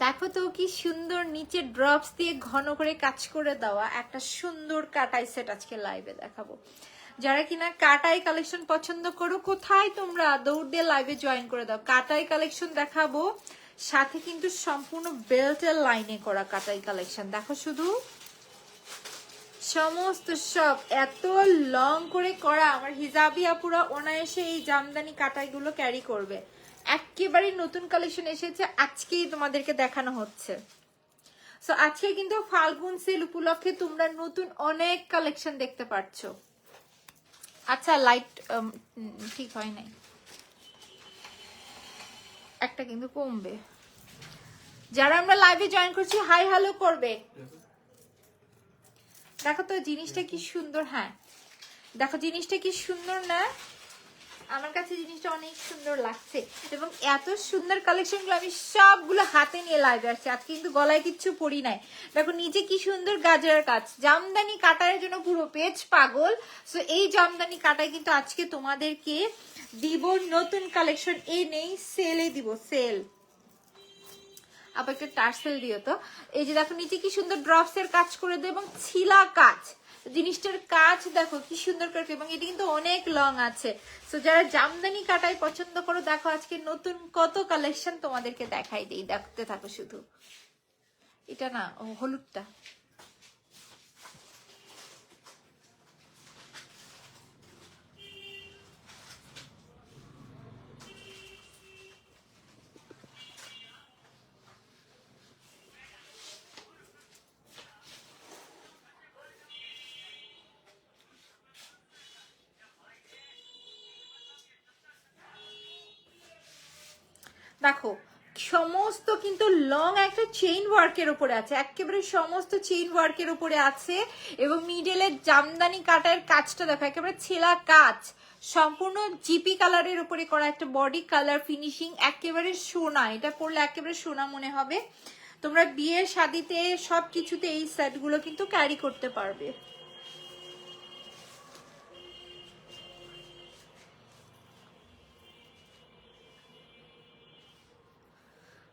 দেখো তো কি সুন্দর নিচে ড্রপস দিয়ে ঘন করে কাজ করে দেওয়া একটা সুন্দর কাটাই সেট আজকে লাইভে দেখাবো। যারা কিনা কাটাই কালেকশন পছন্দ করো, কোথায় তোমরা দৌড় দিয়ে লাইভে জয়েন করে দাও। কাটাই কালেকশন দেখাবো, সাথে কিন্তু সম্পূর্ণ বেল্টের লাইনে করা কাটাই কালেকশন। দেখো শুধু সমস্ত সব এত লং করে করা। আমার হিজাবি আপুরা অনায়াসে এই জামদানি কাটাইগুলো ক্যারি করবে। একেবারে নতুন কালেকশন এসেছে, আজকেই তোমাদেরকে দেখানো হচ্ছে। সো আজকে কিন্তু ফাল্গুন সেল উপলক্ষে তোমরা নতুন অনেক কালেকশন দেখতে পাচ্ছ। আচ্ছা লাইট ঠিক হয় নাই, একটা কিন্তু কমবে। যারা আমরা লাইভে জয়েন করছি হাই হ্যালো করবে। দেখো তো জিনিসটা কি সুন্দর। হ্যাঁ দেখো জিনিসটা কি সুন্দর না? আমার কাছে জিনিসটা অনেক সুন্দর লাগছে এবং এত সুন্দর কালেকশনগুলো আমি সবগুলো হাতে নিয়ে লাইভে আসছি। আজকে কিন্তু গলায় কিচ্ছু পরি নাই। দেখো নিচে কি সুন্দর গাজরার কাজ, জামদানি কাটারের জন্য পুরো পেজ পাগল। সো এই জামদানি কাটায় কিন্তু আজকে তোমাদেরকে দিব নতুন কালেকশন। এই নেই সেলে দিব, সেল আবার একটা টার্সেল দিও তো। এই যে দেখো নিচে কি সুন্দর ড্রপস এর কাজ করে দেয় এবং ছিলা কাজ। জিনিসটার কাজ দেখো কি সুন্দর করে, এবং এটা কিন্তু অনেক লং আছে। সো যারা জামদানি কাটাই পছন্দ করো, দেখো আজকে নতুন কত কালেকশন তোমাদেরকে দেখাই দেই, দেখতে থাকো শুধু। এটা না ও হলুদটা, দেখো সমস্ত কিন্তু লং একটা চেইন ওয়ার্কের উপরে আছে, একেবারে সমস্ত চেইন ওয়ার্কের উপরে আছে। এবং মিডলের জামদানি কাটার কাজটা দেখো একেবারে ছেলা কাজ, সম্পূর্ণ জিপি কালারের উপরে করা একটা বডি কালার ফিনিশিং, একেবারে সোনা। এটা পরলে একেবারে সোনা মনে হবে। তোমরা বিয়ে শাদিতে সবকিছুতে এই সেটগুলো কিন্তু ক্যারি করতে পারবে।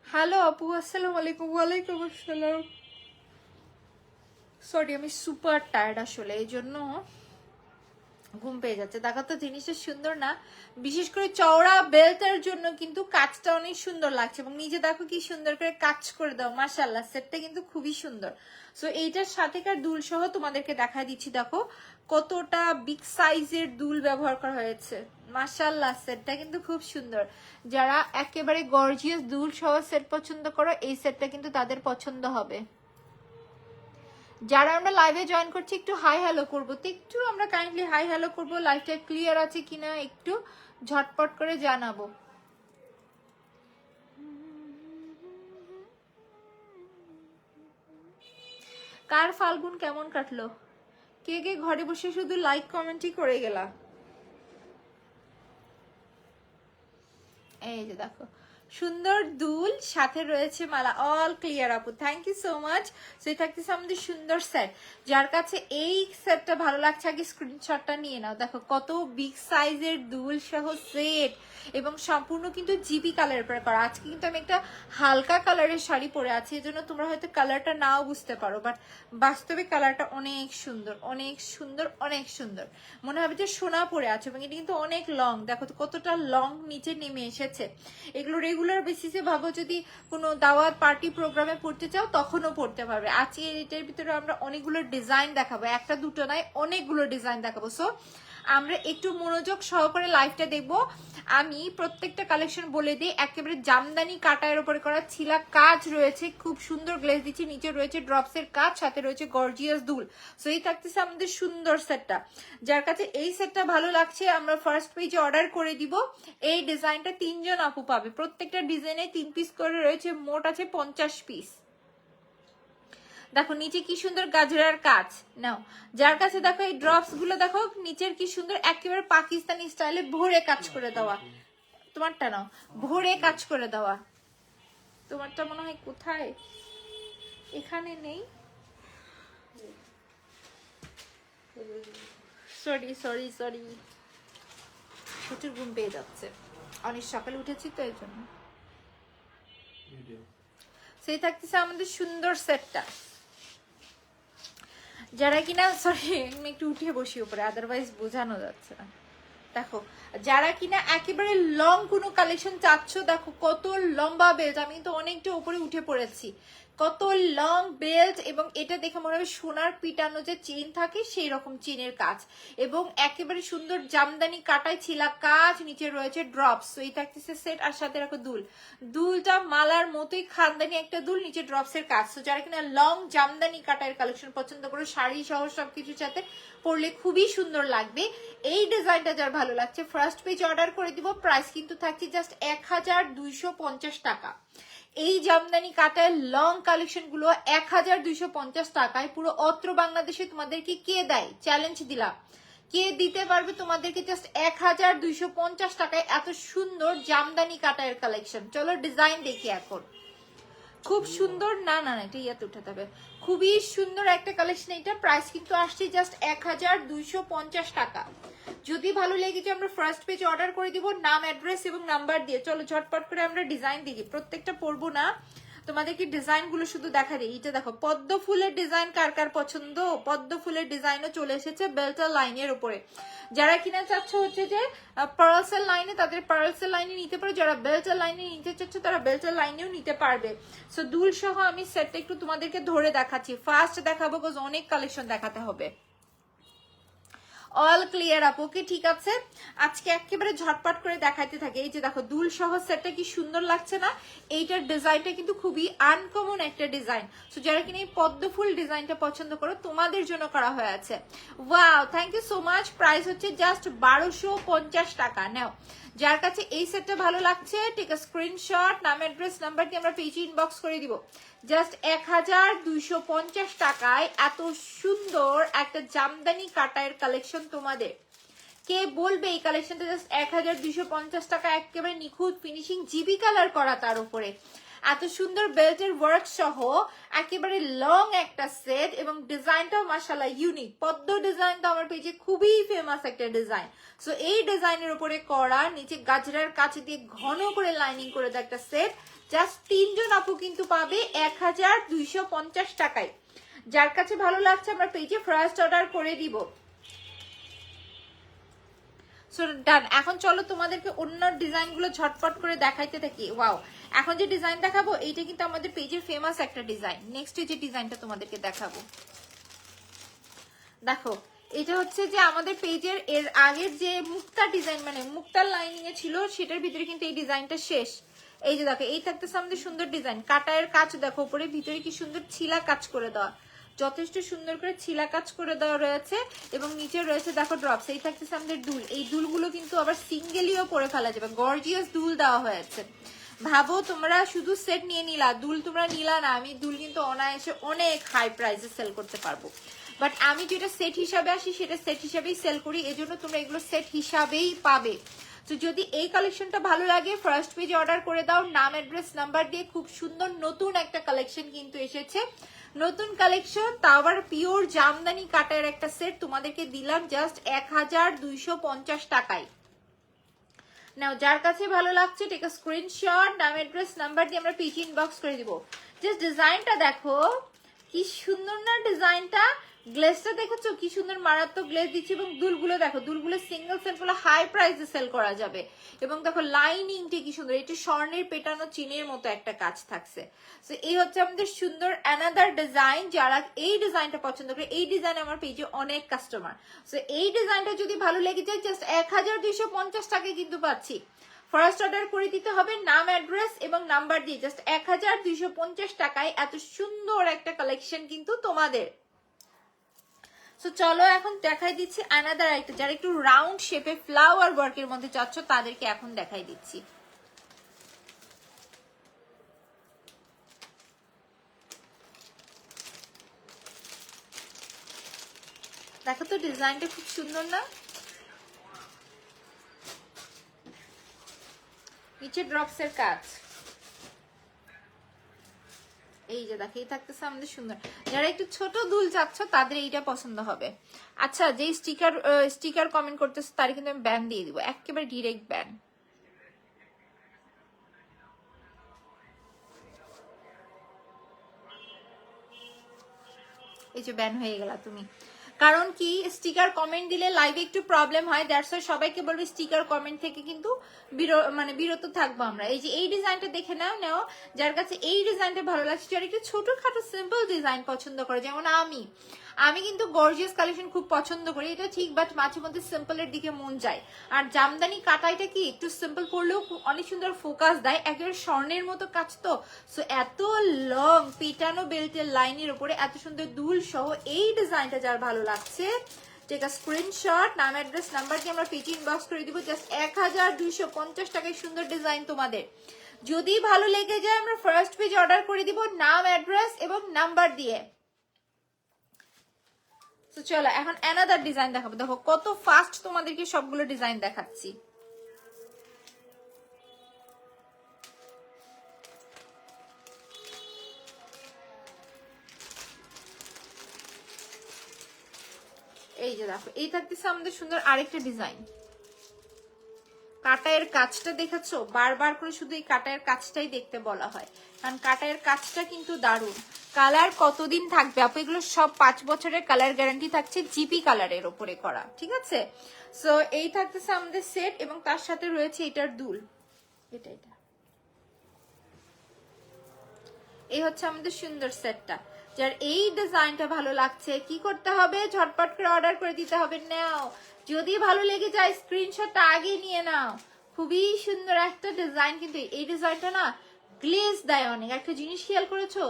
হ্যালো আপু, আসসালামু আলাইকুম। ওয়ালাইকুম আসসালাম। সরি আমি সুপার টায়ার্ড আসলে, এই জন্য ঘুম পেয়ে যাচ্ছে। দেখো তো জিনিসটা সুন্দর না? বিশেষ করে চওড়া বেল্টের জন্য কিন্তু কাজটা অনেক সুন্দর লাগছে। এবং নিজে দেখো কি সুন্দর করে কাজ করে দাও, মাশাআল্লাহ। সেটটা কিন্তু খুবই সুন্দর। সো এইটার সাথেকার দুল সহ তোমাদেরকে দেখা দিচ্ছি। দেখো কতটা বিগ সাইজের দুল ব্যবহার করা হয়েছে, মাশাআল্লাহ। সেটটা কিন্তু খুব সুন্দর। যারা একেবারে গর্জিয়াস দুল সহ সেট পছন্দ করো, এই সেটটা কিন্তু তাদের পছন্দ হবে। যারা আমরা লাইভে জয়েন করছি একটু হাই হ্যালো করবো তো, একটু আমরা কাইন্ডলি হাই হ্যালো করবো। লাইভটা ক্লিয়ার আছে কিনা একটু ঝটপট করে জানাবো। কার ফাল্গুন কেমন কাটলো? কে কে ঘরে বসে শুধু লাইক কমেন্টই করে গেলা? এই যে দেখো সুন্দর দুল, সাথে রয়েছে মালা। অল ক্লিয়ার আপু, thank you so much. So এটা থাকতেছে আমাদের সুন্দর সেট। যার কাছে এই সেটটা ভালো লাগছে আগে স্ক্রিনশটটা নিয়ে নাও। দেখো কত বিগ সাইজের দুল সহ সেট এবং সম্পূর্ণ কিন্তু জিবি কালারের উপরে করা। আজকে কিন্তু আমি একটা হালকা কালারের শাড়ি পরে আছি, এজন্য তোমরা হয়তো কালারটা নাও বুঝতে পারো, বাট বাস্তবে কালারটা অনেক সুন্দর, অনেক সুন্দর, অনেক সুন্দর। মনে হবে যে সোনা পরে আছে। এবং এটা কিন্তু অনেক লং, দেখো তো কতটা লং নিচে নেমে এসেছে। এগুলো রেগুলার বেসিসে ভাবো যদি কোনো দাওয়াত পার্টি প্রোগ্রামে পড়তে চাও তখনও পড়তে পারবে। আজকে এটার ভিতরে আমরা অনেকগুলো ডিজাইন দেখাবো, একটা দুটো নয় অনেকগুলো ডিজাইন দেখাবো। সো আমরা একটু মনোযোগ সহকারে লাইভটা দেখবো। আমি প্রত্যেকটা কালেকশন বলে দিই। একেবারে জামদানি কাটার উপরে করা ছিলা কাজ রয়েছে, খুব সুন্দর গ্লেজ দিচ্ছি। নিচে রয়েছে ড্রপসের কাজ, সাথে রয়েছে গর্জিয়াস দুল। সো এই থাকতেছে আমাদের সুন্দর সেটটা। যার কাছে এই সেটটা ভালো লাগছে আমরা ফার্স্ট পেজে অর্ডার করে দিব। এই ডিজাইনটা 3 জন আপু পাবে, প্রত্যেকটা ডিজাইনে 3 পিস করে রয়েছে, মোট আছে 50 পিস। দেখো নিচে কি সুন্দর গাজরার কাজ নাও। যার কাছে দেখো এই ড্রপস গুলো দেখো নিচের কি সুন্দর একেবারে পাকিস্তানি স্টাইলে ভরে কাজ করে দেওয়া। তোমারটা নাও, ভরে কাজ করে দেওয়া। তোমারটা মনে হয় কোথায়, এখানে নেই। সরি সরি সরি, প্রচুর ঘুম পেয়ে যাচ্ছে, অনেক সকালে উঠেছি তো এই জন্য। সেই থাকতেছে আমাদের সুন্দর সেটটা। যারা কিনা, সরি আমি একটু উঠিয়ে বসি উপরে, আদারওয়াইজ বোঝানো যাচ্ছে না। দেখো যারা কিনা একেবারে লং কোনো কালেকশন চাচ্ছ, দেখো কত লম্বা বেল্ট, আমি তো অনেকটা উপরে উঠে পড়েছি, কত লং বেল্ট, এবং এটা দেখে মনে হবে সোনার পিটানো যে চেন থাকে সেই রকম চেনের কাজ, এবং একেবারে সুন্দর জামদানি কাটাই ছিলা কাজ, নিচে রয়েছে ড্রপস। তো এই থাকতেছে সেট, আর সাথে রাখো দুল, দুলটা মালার মতোই খানদানি একটা দুল, নিচে ড্রপস এর কাজ। তো যারা কিনা লং জামদানি কাটাইয়ের কালেকশন পছন্দ করো, শাড়ি সহ সবকিছুর সাথে পরলে খুবই সুন্দর লাগবে। এই ডিজাইনটা যার ভালো লাগছে ফার্স্ট পেজ অর্ডার করে দিব। প্রাইস কিন্তু থাকছে জাস্ট 1250 টাকা। এই জামদানি কাটার লং কালেকশন গুলো 1250 টাকায় পুরো অত্র বাংলাদেশে তোমাদেরকে কে দেয়? চ্যালেঞ্জ দিলাম, কে দিতে পারবে তোমাদেরকে জাস্ট 1250 টাকায় এত সুন্দর জামদানি কাটার কালেকশন? চলো ডিজাইন দেখি এখন। খুব সুন্দর, না না এটা ইয়াতে উঠাতে হবে, খুবই সুন্দর একটা কালেকশন। এটা প্রাইস কিন্তু আসছে জাস্ট 1250 টাকা। যদি ভালো লেগেছে আমরা ফার্স্ট পেজ অর্ডার করে দিব, নাম অ্যাড্রেস এবং নাম্বার দিয়ে। চলো ঝটপট করে আমরা ডিজাইন দেখি, প্রত্যেকটা পরবো না, তোমাদেরকে ডিজাইন গুলো শুধু দেখা দিই। এটা দেখো পদ্ম ফুলের ডিজাইন কার কার পছন্দ? পদ্ম ফুলের ডিজাইনও চলে এসেছে বেল্টার লাইনের উপরে। যারা কিনা চাচ্ছ হচ্ছে যে পার্লসের লাইনে, তাদের পার্লসের লাইনে নিতে পারো, যারা বেল্টার লাইনে নিতে চাচ্ছ তারা বেল্টার লাইনেও নিতে পারবে। সো দুল সহ আমি সেটটা একটু তোমাদেরকে ধরে দেখাচ্ছি, ফার্স্ট দেখাবো বিকজ অনেক কালেকশন দেখাতে হবে। অল ক্লিয়ার আপ, ওকে ঠিক আছে। আজকে একেবারে ঝটপট করে দেখাইতে থাকে। এই যে দেখো দুল সহ সেটটা কি সুন্দর লাগছে না? এইটার ডিজাইনটা কিন্তু খুবই আনকমন একটা ডিজাইন। সো যারা কিনা এই পদ্ম ফুল ডিজাইনটা পছন্দ করো তোমাদের জন্য করা হয়ে আছে। Wow, thank you so much. Price হচ্ছে জাস্ট 1250 টাকা। নাও যার কাছে এই সেটটা ভালো লাগছে টেক আ স্ক্রিনশট, নাম অ্যাড্রেস নাম্বার দিয়ে আমরা পেজে ইনবক্স করে দিব। জাস্ট 1250 টাকায় এত সুন্দর একটা জামদানি কাটায়ের কালেকশন তোমাদের। কে বলবে এই কালেকশনটা জাস্ট 1250 টাকা, একেবারে নিখুঁত ফিনিশিং, জিবি কালার করা, তার উপরে এত সুন্দর বেল্টের ওয়ার্ক সহ একেবারে লং একটা সেট, এবং ডিজাইনটাও মাশাআল্লাহ ইউনিক। পদ্ম ডিজাইনটা আমার পেজে খুবই ফেমাস একটা ডিজাইন। সো এই ডিজাইনের উপরে করা, নিচে গাজরার কাছে দিয়ে ঘন করে লাইনিং করে দেওয়া একটা সেট, জাস্ট 3 জন আপু কিন্তু পাবে 1250 টাকায়। যার কাছে ভালো লাগছে আমরা পেজে ফার্স্ট অর্ডার করে দিব। সো ডান। এখন চলো তোমাদেরকে অন্য ডিজাইন গুলো ঝটপট করে দেখাইতে থাকি। ওয়াও, এখন যে ডিজাইন দেখাবো এইটা কিন্তু আমাদের পেজের ফেমাস একটা ডিজাইন। নেক্সট যে ডিজাইনটা তোমাদেরকে দেখাবো, দেখো এটা হচ্ছে যে আমাদের পেজের এর আগের যে মুক্তা ডিজাইন, মানে মুক্তার লাইনিং এ ছিল, সেটার ভিতরে কিন্তু এই ডিজাইনটা শেষ। এই যে দেখো এই থাকতেছে আমাদের সুন্দর ডিজাইন, কাটায়ের কাজ দেখো উপরে, ভিতরে কি সুন্দর ছিলা কাজ করে দেওয়া, যথেষ্ট সুন্দর করে ছিলা কাজ করে দেওয়া রয়েছে, এবং নিচে রয়েছে দেখো ড্রপস। এই থাকতেছে আমাদের দুল, এই দুলগুলো কিন্তু আবার সিঙ্গেলিও পরে ফেলা যাবে, গর্জিয়াস দুল দেওয়া হয়েছে। ভাবো তোমরা শুধু সেট নিয়ে নিলা, দুল তোমরা নিলা না, আমি দুল কিন্তু অনায়াসে অনেক হাই প্রাইসে সেল করতে পারবো, বাট আমি যেটা সেট হিসাবে আসি সেটা সেট হিসাবেই সেল করি, এজন্য তোমরা এগুলো সেট হিসাবেই পাবে। তো যদি এই কালেকশনটা ভালো লাগে ফার্স্ট পেজে অর্ডার করে দাও, নাম অ্যাড্রেস নাম্বার দিয়ে। খুব সুন্দর নতুন একটা কালেকশন কিন্তু এসেছে, নতুন কালেকশন, তাও আবার পিওর জামদানি কাটার একটা সেট তোমাদেরকে দিলাম জাস্ট 1250 টাকায়। নাও যার কাছে ভালো লাগছে টেক আ স্ক্রিনশট, নাম অ্যাড্রেস নাম্বার দিয়ে আমরা পেজ ইনবক্স করে দিব। জাস্ট ডিজাইনটা দেখো কি সুন্দর না ডিজাইনটা, গ্লেজটা দেখেছো কি সুন্দর মারাত্মক গ্লেজ দিচ্ছে, এবং দুলগুলো দেখো, দুলগুলো সিঙ্গেল সেট গুলো হাই প্রাইসে সেল করা যাবে, এবং দেখো লাইনিংটা কি সুন্দর, এটা স্বর্ণের পেটানো চিনের মতো একটা কাজ থাকছে। সো এই হচ্ছে আমাদের সুন্দর অ্যানাদার ডিজাইন। যারা এই ডিজাইনটা পছন্দ করে, এই ডিজাইন আমার পেজে অনেক কাস্টমার। সো এই ডিজাইনটা যদি ভালো লেগে যায় জাস্ট 1250 টাকায় কিন্তু পাচ্ছি। ফার্স্ট অর্ডার করে দিতে হবে নাম অ্যাড্রেস এবং নাম্বার দিয়ে, জাস্ট 1250 টাকায় এত সুন্দর একটা কালেকশন কিন্তু তোমাদের। সো চলো এখন দেখাই দিচ্ছি আনাদার একটা, যারা একটু রাউন্ড শেপে ফ্লাওয়ার ওয়ার্কের মধ্যে চাচ্ছ তাদেরকে এখন দেখাই দিচ্ছি। দেখো তো ডিজাইনটা খুব সুন্দর না? নিচে ড্রপস এর কাজ, এই যে দেখো এই থাকতেছে আমাদের সুন্দর। যারা একটু ছোট দুল চাচ্ছ তাদের এইটা পছন্দ হবে। আচ্ছা, যে স্টিকার কমেন্ট করতেছে তার কিন্তু আমি ব্যান দিয়ে দিব, একেবারে ডিরেক্ট ব্যান। এই যে ব্যান হয়ে গেলা তুমি। কারণ কি স্টিকার কমেন্ট দিলে লাইভে একটু প্রবলেম হয়, দ্যাটস ওয়াই সবাইকে বলবো স্টিকার কমেন্ট থেকে কিন্তু বিরত থাকবো আমরা। এই যে এই ডিজাইনটা দেখে নাও যার কাছে এই ডিজাইনটা ভালো লাগছে, যারা একটু ছোটখাটো সিম্পল ডিজাইন পছন্দ করে, যেমন আমি কিন্তু গর্জিয়াস কালেকশন খুব পছন্দ করি, এটা ঠিক, বাট মাঝে মধ্যে সিম্পলের দিকে মন যায়। আর জামদানি কাটাইটা কি একটু সিম্পল পরলেও অনেক সুন্দর ফোকাস দেয়, একেবারে স্বর্ণের মতো কাজ তো। সো এত লং পেটানো বেল্টের লাইনের উপরে এত সুন্দর দুল সহ এই ডিজাইনটা যার ভালো লাগছে, টেক আ স্ক্রিনশট, নাম অ্যাড্রেস নাম্বার দিয়ে আমরা পেজে ইনবক্স করে দিব। জাস্ট 1250 টাকায় সুন্দর ডিজাইন তোমাদের। যদি ভালো লেগে যায় আমরা ফার্স্ট পেজ অর্ডার করে দিব নাম অ্যাড্রেস এবং নাম্বার দিয়ে। তো চলো এখন অ্যানাদার ডিজাইন দেখাবো। দেখো কত ফাস্ট তোমাদেরকে সবগুলো ডিজাইন দেখাচ্ছি। এই যে দেখো এই থাকতেছে আমাদের সুন্দর আরেকটা ডিজাইন। কাটায়ের কাজটা দেখেছো, বারবার করে শুধু এই কাটায়ের কাজটাই দেখতে বলা হয়, কারণ কাটায়ের কাজটা কিন্তু দারুণ। কালার কতদিন থাকবে আপু? এগুলো সব 5 বছরের কালার গ্যারান্টি থাকছে, জিপি কালারের উপরে করা, ঠিক আছে। সো এই থাকতেছে আমাদের সেট এবং তার সাথে রয়েছে এটার দুল। এটা এই হচ্ছে আমাদের সুন্দর সেটটা। যার এই ডিজাইনটা ভালো লাগছে কি করতে হবে? ঝটপট করে অর্ডার করে দিতে হবে। নাও, যদি ভালো লেগে যায় স্ক্রিনশটটা আগে নিয়ে নাও। খুবই সুন্দর একটা ডিজাইন, কিন্তু এই ডিজাইনটা না গ্লেজ দেয় অনেক। একটা জিনিস খেয়াল করেছো,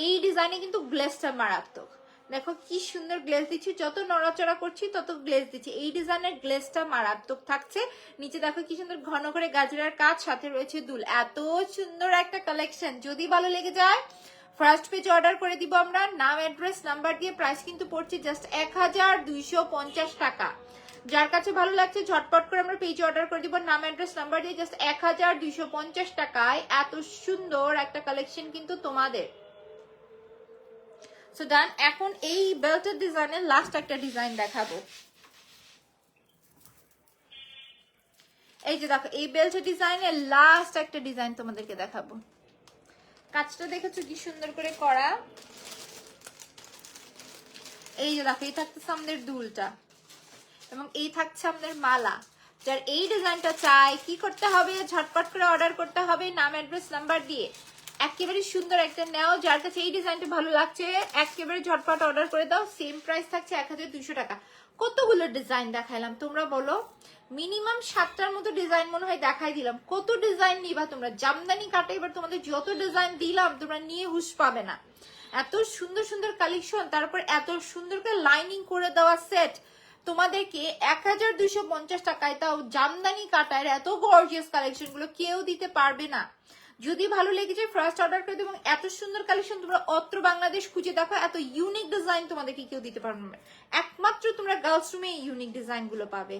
এই ডিজাইনে কিন্তু গ্লেজটা মারাত্মক। দেখো কি সুন্দর গ্লেজ দিচ্ছি, যত নড়াচড়া করছি তত গ্লেজ দিচ্ছি। এই ডিজাইনের গ্লেজটা মারাত্মক থাকছে। নিচে দেখো কি সুন্দর ঘন করে গাজরার কাজ, সাথে রয়েছে দুল। এত সুন্দর একটা কালেকশন, যদি ভালো লেগে যায় ফার্স্ট পেজ অর্ডার করে দিব আমরা নাম অ্যাড্রেস নাম্বার দিয়ে। প্রাইস কিন্তু পড়ছে জাস্ট 1250 টাকা। যার কাছে ভালো লাগছে ঝটপট করে আমরা পেজ অর্ডার করে দিব নাম অ্যাড্রেস নাম্বার দিয়ে, জাস্ট 1250 টাকায় এত সুন্দর একটা কালেকশন কিন্তু তোমাদের। সো ডান। এখন এই বেল্টের ডিজাইনের লাস্ট একটা ডিজাইন দেখাবো। এই যে দেখো এই বেল্টের ডিজাইনের লাস্ট একটা ডিজাইন তোমাদেরকে দেখাবো। কাজটা দেখেছো কি সুন্দর করে করা। এই যে দেখো এই থাকতেছে আমাদের দুলটা এবং এই থাকছে আমাদের মালা। যার এই ডিজাইনটা চাই কি করতে হবে? ঝটপট করে অর্ডার করতে হবে নাম অ্যাড্রেস নাম্বার দিয়ে। একেবারে সুন্দর একটা নাও, যার কাছে এই ডিজাইনটা ভালো লাগছে একেবারে ঝটপট অর্ডার করে দাও। সেম প্রাইস থাকছে 1200 টাকা। কতগুলো ডিজাইন দেখাইলাম তোমরা বলো? মিনিমাম 7টার মতো ডিজাইন মনে হয় দেখাই দিলাম। কত ডিজাইন নিবা তোমরা? জামদানি কাটে এবার তোমাদের যত ডিজাইন দিলাম তোমরা নিয়ে হুশ পাবে না। এত সুন্দর সুন্দর কালেকশন, তারপর এত সুন্দর করে লাইনিং করে দেওয়া সেট তোমাদেরকে 1250 টাকায়, তাও জামদানি কাটার এত গর্জিয়াস কালেকশন গুলো কেউ দিতে পারবে না। যদি ভালো লেগে যায় ফার্স্ট অর্ডার করে দেবো। এত সুন্দর কালেকশন তোমরা অত্র বাংলাদেশ খুঁজে দেখো, এত ইউনিক ডিজাইন তোমাদেরকে কেউ দিতে পারবে না। একমাত্র তোমরা গার্লস রুমে এই ইউনিক ডিজাইন গুলো পাবে।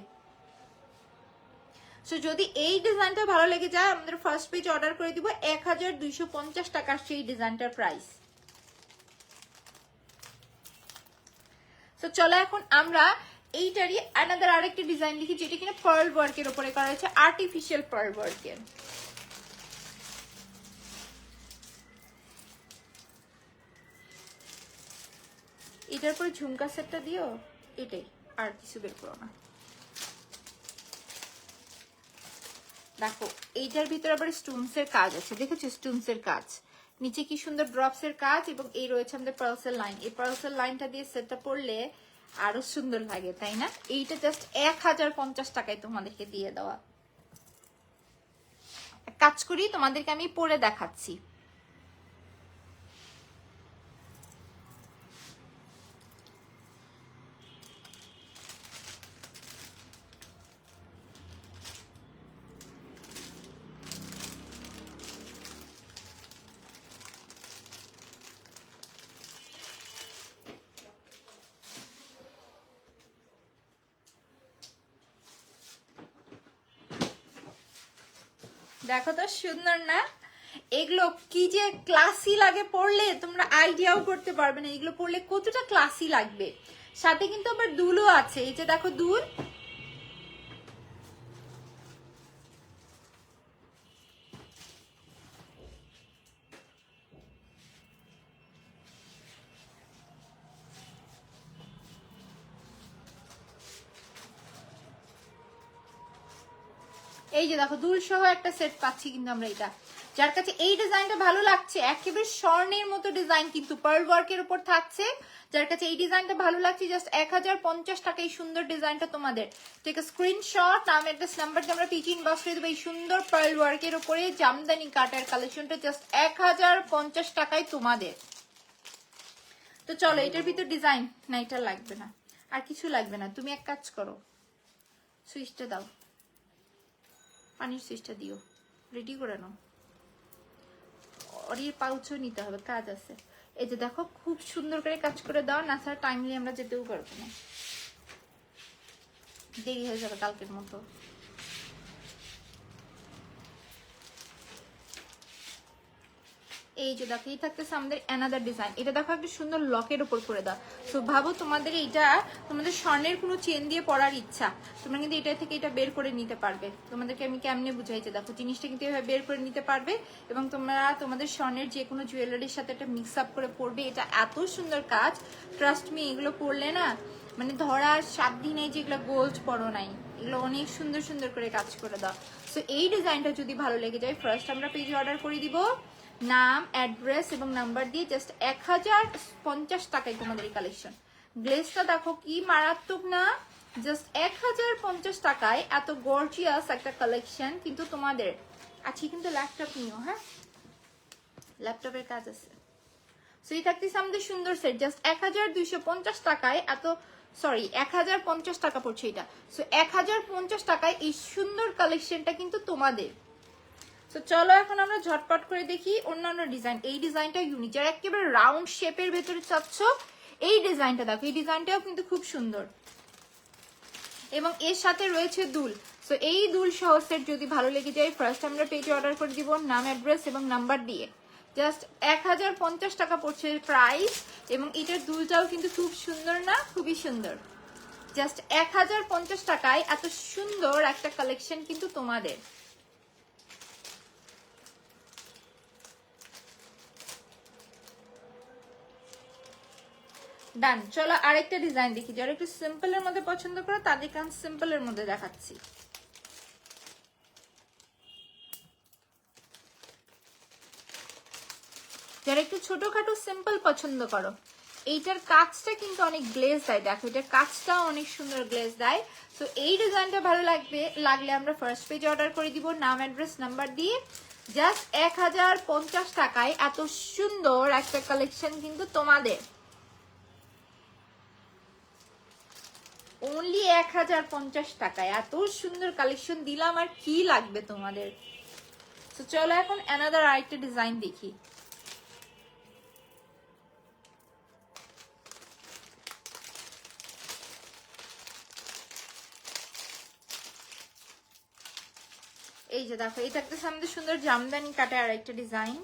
সো যদি এই ডিজাইনটা ভালো লেগে যায় আমাদের ফার্স্ট পেজ অর্ডার করে দিব 1250 টাকার সেই ডিজাইনটার প্রাইস। তো চলো এখন আমরা এইটারই আনাদার আরেকটা ডিজাইন দেখি, যেটা কিনা পার্ল ওয়ার্কের উপরে করা হয়েছে, আর্টিফিশিয়াল পার্ল ওয়ার্কের। এটার পরে ঝুমকা সেটটা দিও, এটাই, আর কিছু বের করো না। দেখো এইটার ভিতরে আবার স্টোনস এর কাজ আছে, দেখেছো স্টোনস এর কাজ, নিচে কি সুন্দর ড্রপস এর কাজ, এবং এই রয়েছে আমাদের পার্লসের লাইন। এই পার্লসের লাইনটা দিয়ে সেটটা পরলে আরো সুন্দর লাগে, তাই না? এইটা জাস্ট 1050 টাকায় তোমাদেরকে দিয়ে দেওয়া। কাজ করি তোমাদেরকে আমি পরে দেখাচ্ছি। দেখো তো সুন্দর না? এগুলো কি যে ক্লাসি লাগে পড়লে, তোমরা আইডিয়াও করতে পারবে না এগুলো পড়লে কতটা ক্লাসি লাগবে। সাথে কিন্তু আবার দুলও আছে, এই যে দেখো দুল। এই যে দেখো দুল সহ একটা সেট পাচ্ছি কিন্তু আমরা এটা। যার কাছে এই ডিজাইনটা ভালো লাগছে, একেবারে স্বর্ণের মতো ডিজাইন কিন্তু পার্ল ওয়ার্কের উপর থাকছে, যার কাছে এই ডিজাইনটা ভালো লাগছে জাস্ট 1050 টাকা এই সুন্দর ডিজাইনটা তোমাদের। টেক আ স্ক্রিনশট, নাম অ্যাড্রেস নাম্বার দিয়ে আমরা পিজি ইনবক্স করে দেবো। এই সুন্দর পার্ল ওয়ার্কের উপরে জামদানি কাটার কালেকশনটা জাস্ট 1050 টাকায় তোমাদের। তো চলো এটার ভিতর ডিজাইন না, এটা লাগবে না, আর কিছু লাগবে না। তুমি এক কাজ করো, সুইচটা দাও, পানির সুইচটা দিও, রেডি করে নাও। অরির পাউচও নিতে হবে, কাজ আছে। এই যে দেখো খুব সুন্দর করে কাজ করে দাও, না স্যার টাইমলি আমরা যেতেও পারবো না, দেরি হয়ে যাবে কালকের মতো। এই যে দেখো এই থাকতেছে আমাদের অ্যানাদার ডিজাইন। এটা দেখো একটা সুন্দর লকের উপর করে দাও। সো ভাবো তোমাদের এইটা তোমাদের স্বর্ণের কোনো চেন দিয়ে পরার ইচ্ছা, তোমরা কিন্তু এটা থেকে এটা বের করে নিতে পারবে। তোমাদেরকে আমি কেমনে বুঝাইছি দেখো, জিনিসটা কিন্তু এভাবে বের করে নিতে পারবে এবং তোমরা তোমাদের স্বর্ণের যে কোনো জুয়েলারির সাথে এটা মিক্স আপ করে পরবে। এটা এত সুন্দর কাজ, ট্রাস্ট মি, এগুলো পরলে না মানে ধরা 7 দিনে যেগুলো গোল্ড পরো নাই, এগুলো অনেক সুন্দর সুন্দর করে কাজ করে দাও। সো এই ডিজাইনটা যদি ভালো লেগে যায় ফার্স্ট আমরা পেজে অর্ডার করে দিব, নাম অ্যাড্রেস এবং নাম্বার দিয়ে জাস্ট 1050 টাকায় তোমাদের এই কালেকশন। গ্লেজটা দেখো কি মারাত্মক না, জাস্ট 1050 টাকায় এত গর্জিয়াস একটা কালেকশন কিন্তু তোমাদের। আজকে কিন্তু ল্যাপটপ নিও, হ্যাঁ ল্যাপটপের কাজ আছে। সো এই থাকতেছে আমাদের সুন্দর সেট জাস্ট 1250 টাকায় এত, সরি 1050 টাকা পড়ছে এটা। সো 1050 টাকায় এই সুন্দর কালেকশনটা কিন্তু তোমাদের। তো চলো এখন আমরা ঝটপট করে দেখি অন্যান্য ডিজাইন। এই ডিজাইনটা ইউনিক, যারা একেবারে রাউন্ড শেপের ভেতরে চাচ্ছ এই ডিজাইনটা দেখো, এই ডিজাইনটাও কিন্তু খুব সুন্দর এবং এর সাথে রয়েছে দুল। সো এই দুল সহ সেট যদি ভালো লেগে যায় ফার্স্ট আমরা পেজে অর্ডার করে দিব, নাম অ্যাড্রেস এবং নাম্বার দিয়ে জাস্ট 1050 টাকা পড়ছে প্রাইস। এবং এটার দুলটাও কিন্তু খুব সুন্দর না, খুবই সুন্দর। জাস্ট 1050 টাকায় এত সুন্দর একটা কালেকশন কিন্তু তোমাদের। ডান। চলো আরেকটা ডিজাইন দেখি, যারা একটু সিম্পলের মধ্যে পছন্দ করো তাদেরকে আমি সিম্পলের মধ্যে দেখাচ্ছি। যারা একটু ছোটখাটো সিম্পল পছন্দ করো, এইটার কাজটা কিন্তু অনেক গ্লেজ দেয়, দেখো এটার কাজটা অনেক সুন্দর গ্লেজ দেয়। তো এই ডিজাইনটা ভালো লাগলে আমরা ফার্স্ট পেজে অর্ডার করে দিব, নাম অ্যাড্রেস নাম্বার দিয়ে জাস্ট 1050 টাকায় এত সুন্দর একটা কালেকশন কিন্তু তোমাদের। অনলি 1050 টাকায় এত সুন্দর কালেকশন দিলাম, আর কি লাগবে তোমাদের। তো চলো এখন অ্যানাদার আরেকটা ডিজাইন দেখি। এই যে দেখো এটা একটা আমাদের সুন্দর জামদানি কাটে আরেকটা ডিজাইন।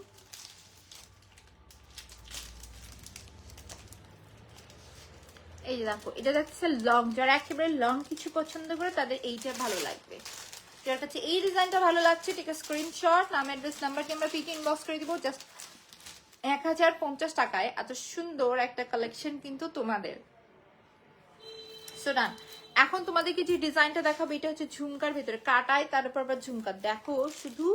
এই যে দেখো এটা দেখছে লং, যারা একেবারে লং কিছু পছন্দ করে তাদের এইটা ভালো লাগবে। যার কাছে এই ডিজাইনটা ভালো লাগছে টেক আ স্ক্রিনশট, নাম অ্যাড্রেস নাম্বারকে আমরা পিকে ইনবক্স করে দিব জাস্ট 1050 টাকায় এত সুন্দর একটা কালেকশন কিন্তু তোমাদের। সো ডান। এখন তোমাদেরকে যে ডিজাইনটা দেখাবো এটা হচ্ছে ঝুমকার ভেতরে কাটায়, তার উপর আবার ঝুমকা। দেখো শুধু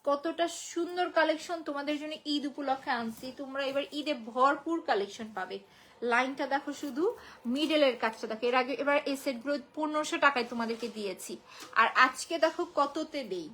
কতটা সুন্দর কালেকশন তোমাদের জন্য ঈদ উপলক্ষে আনছি, তোমরা এবার ঈদে ভরপুর কালেকশন পাবে। লাইনটা দেখো শুধু, মিডলের কাজটা দেখো। এর আগে এবার এই সেটগুলো 1500 টাকায় তোমাদেরকে দিয়েছি, আর আজকে দেখো কততে দেই।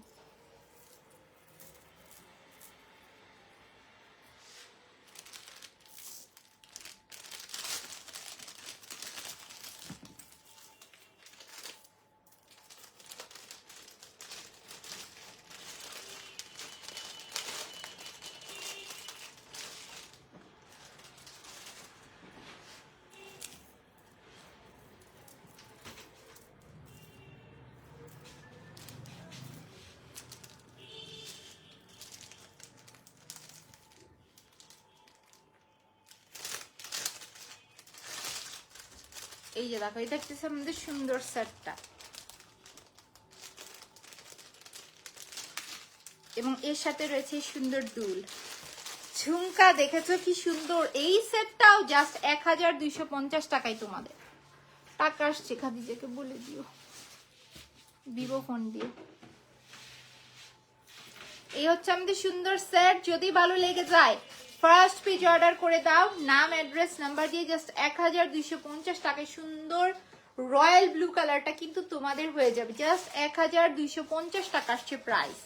এই যে দেখো এটা হচ্ছে আমাদের সুন্দর সেটটা, এবং এর সাথে রয়েছে সুন্দর দুল ঝুমকা। দেখেছো কি সুন্দর, এই সেটটাও জাস্ট 1250 টাকায় তোমাদের। টাকা আসছে, খাদিজাকে বলে দিও ভিভো ফোন দিয়ে। এই হচ্ছে আমাদের সুন্দর সেট। যদি ভালো লেগে যায় ফার্স্ট পেজ অর্ডার করে দাও, নাম অ্যাড্রেস নাম্বার দিয়ে জাস্ট 1250 টাকায় সুন্দর রয়্যাল ব্লু কালারটা কিন্তু তোমাদের হয়ে যাবে। জাস্ট 1250 টাকা আসছে প্রাইস।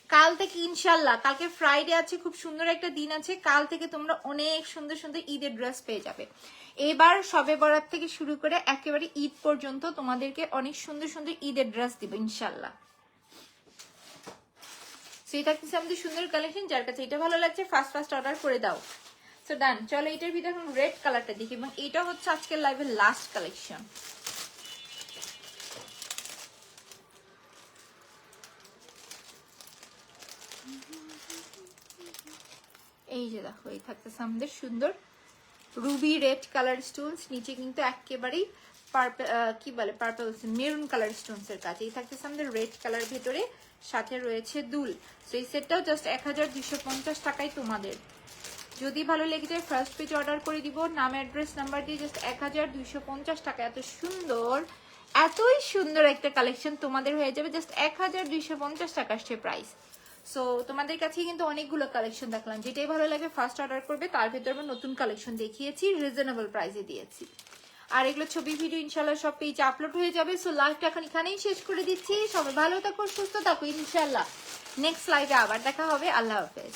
কাল থেকে ইনশাল্লাহ, কালকে ফ্রাইডে আছে, খুব সুন্দর একটা দিন আছে, কাল থেকে তোমরা অনেক সুন্দর সুন্দর ঈদের ড্রেস পেয়ে যাবে। এবার সবে বরাত থেকে শুরু করে একেবারে ঈদ পর্যন্ত তোমাদেরকে অনেক সুন্দর সুন্দর ঈদের ড্রেস দিব ইনশাল্লাহ। সো এটা কিছু আমাদের সুন্দর কালেকশন, যার কাছে এটা ভালো লাগছে ফার্স্ট অর্ডার করে দাও। সো ডান। চলো এটার ভিতরে এখন রেড কালারটা দেখি, এবং এটা হচ্ছে আজকের লাইভের লাস্ট কালেকশন। এই যে দেখো, এই থাকতেছে আমাদের সুন্দর রুবি রেড কালার স্টোনস, নিচে কিন্তু একেবারেই পার্পল, কি বলে পার্পল, মেরুন কালার স্টোনস এর কাজ। এই থাকতেছে আমাদের রেড কালার ভেতরে, সাথে রয়েছে দুল। তো এই সেটটাও জাস্ট 1250 টাকায় তোমাদের। যদি ভালো লেগে যায় ফার্স্ট পেজ অর্ডার করে দিব, নাম অ্যাড্রেস নাম্বার দিয়ে জাস্ট 1250 টাকা। এত সুন্দর, এতই সুন্দর একটা কালেকশন তোমাদের হয়ে যাবে জাস্ট 1250 টাকা আসছে প্রাইস। সো তোমাদের কাছে কিন্তু অনেকগুলো কালেকশন দেখলাম, যেটাই ভালো লাগে ফার্স্ট অর্ডার করবে। তার ভিতরে আমরা নতুন কালেকশন দেখিয়েছি, রিজনেবল প্রাইসে দিয়েছি। আর এগুলো ছবি ভিডিও ইনশাল্লাহ সব পেজে আপলোড হয়ে যাবে। সো লাইভটা এখন এখানেই শেষ করে দিচ্ছি। সবাই ভালো থাকো, সুস্থ থাকো, ইনশাল্লাহ নেক্সট লাইভে আবার দেখা হবে। আল্লাহ হাফেজ।